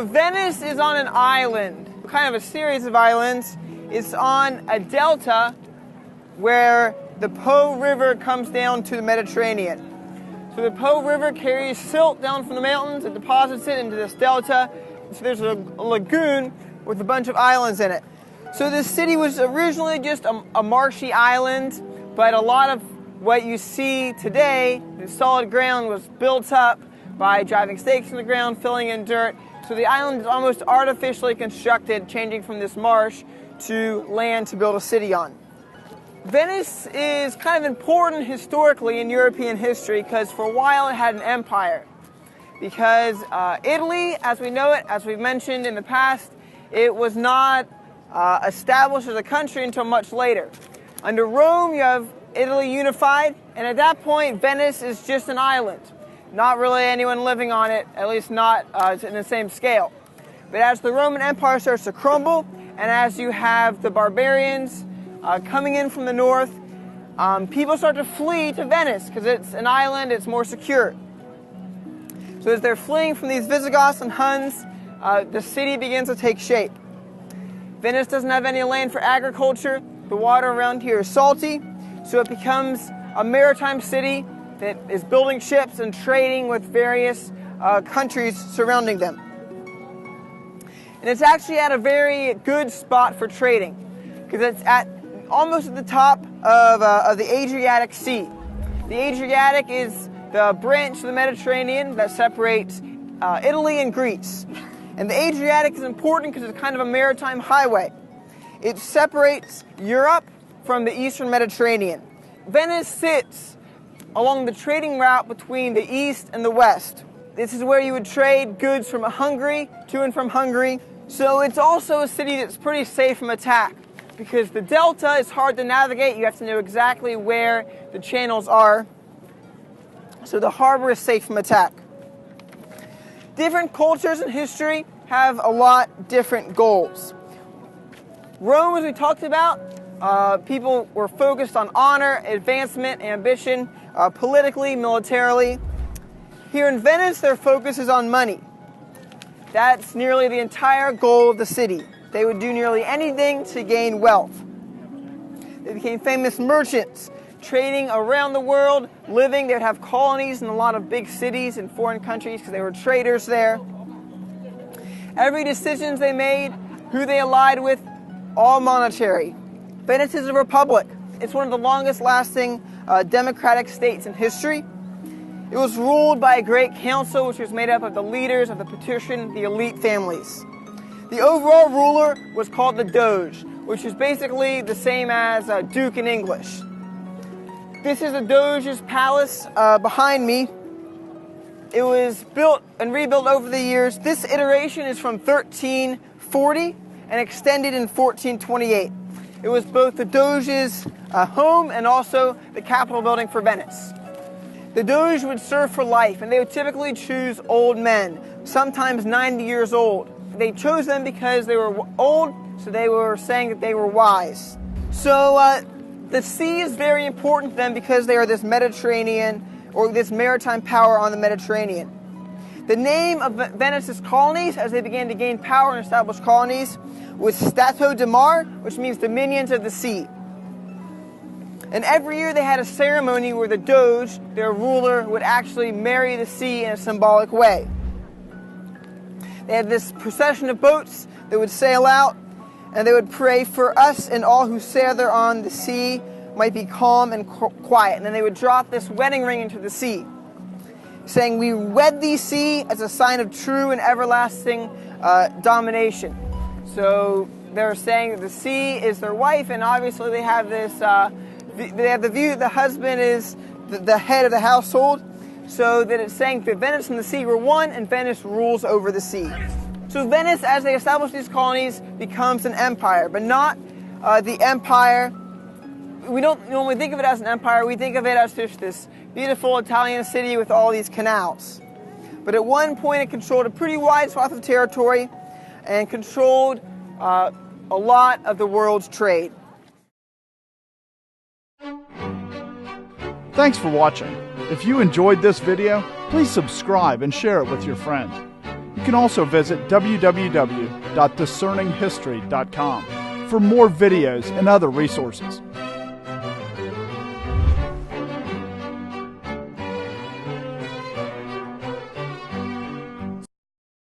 Venice is on an island, kind of a series of islands. It's on a delta where the Po River comes down to the Mediterranean. So the Po River carries silt down from the mountains and deposits it into this delta. So there's a lagoon with a bunch of islands in it. So this city was originally just a marshy island, but a lot of what you see today, the solid ground, was built up by driving stakes in the ground, filling in dirt. So the island is almost artificially constructed, changing from this marsh to land to build a city on. Venice is kind of important historically in European history because for a while it had an empire. Because Italy, as we know it, as we've mentioned in the past, it was not established as a country until much later. Under Rome, you have Italy unified, and at that point, Venice is just an island. Not really anyone living on it, at least not in the same scale. But as the Roman Empire starts to crumble, and as you have the barbarians coming in from the north, people start to flee to Venice because it's an island, it's more secure. So as they're fleeing from these Visigoths and Huns, the city begins to take shape. Venice doesn't have any land for agriculture. The water around here is salty, so it becomes a maritime city that is building ships and trading with various countries surrounding them. And it's actually at a very good spot for trading, because it's at almost at the top of the Adriatic Sea. The Adriatic is the branch of the Mediterranean that separates Italy and Greece. And the Adriatic is important because it's kind of a maritime highway. It separates Europe from the eastern Mediterranean. Venice sits along the trading route between the east and the west. This is where you would trade goods from Hungary to and from Hungary. So it's also a city that's pretty safe from attack because the delta is hard to navigate. You have to know exactly where the channels are. So the harbor is safe from attack. Different cultures and history have a lot different goals. Rome, as we talked about, people were focused on honor, advancement, ambition, politically, militarily. Here in Venice, their focus is on money. That's nearly the entire goal of the city. They would do nearly anything to gain wealth. They became famous merchants, trading around the world, living. They would have colonies in a lot of big cities in foreign countries because they were traders there. Every decision they made, who they allied with, all monetary. Venice is a republic. It's one of the longest lasting democratic states in history. It was ruled by a great council which was made up of the leaders of the patrician, the elite families. The overall ruler was called the Doge, which is basically the same as Duke in English. This is the Doge's palace behind me. It was built and rebuilt over the years. This iteration is from 1340 and extended in 1428. It was both the Doge's home and also the Capitol building for Venice. The Doge would serve for life, and they would typically choose old men, sometimes 90 years old. They chose them because they were old, so they were saying that they were wise. So the sea is very important to them because they are this Mediterranean, or this maritime power on the Mediterranean. The name of Venice's colonies, as they began to gain power and establish colonies, was Stato di Mar, which means dominions of the sea. And every year they had a ceremony where the Doge, their ruler, would actually marry the sea in a symbolic way. They had this procession of boats that would sail out, and they would pray for us and all who sail there on the sea might be calm and quiet. And then they would drop this wedding ring into the sea, saying, "We wed thee, sea," as a sign of true and everlasting domination. So they're saying that the sea is their wife, and obviously they have this, they have the view that the husband is the head of the household, so that it's saying that Venice and the sea were one, and Venice rules over the sea. So Venice, as they establish these colonies, becomes an empire, but not the empire. We don't normally think of it as an empire. We think of it as just this beautiful Italian city with all these canals. But at one point, it controlled a pretty wide swath of territory and controlled a lot of the world's trade. Thanks for watching. If you enjoyed this video, please subscribe and share it with your friends. You can also visit www.discerninghistory.com for more videos and other resources.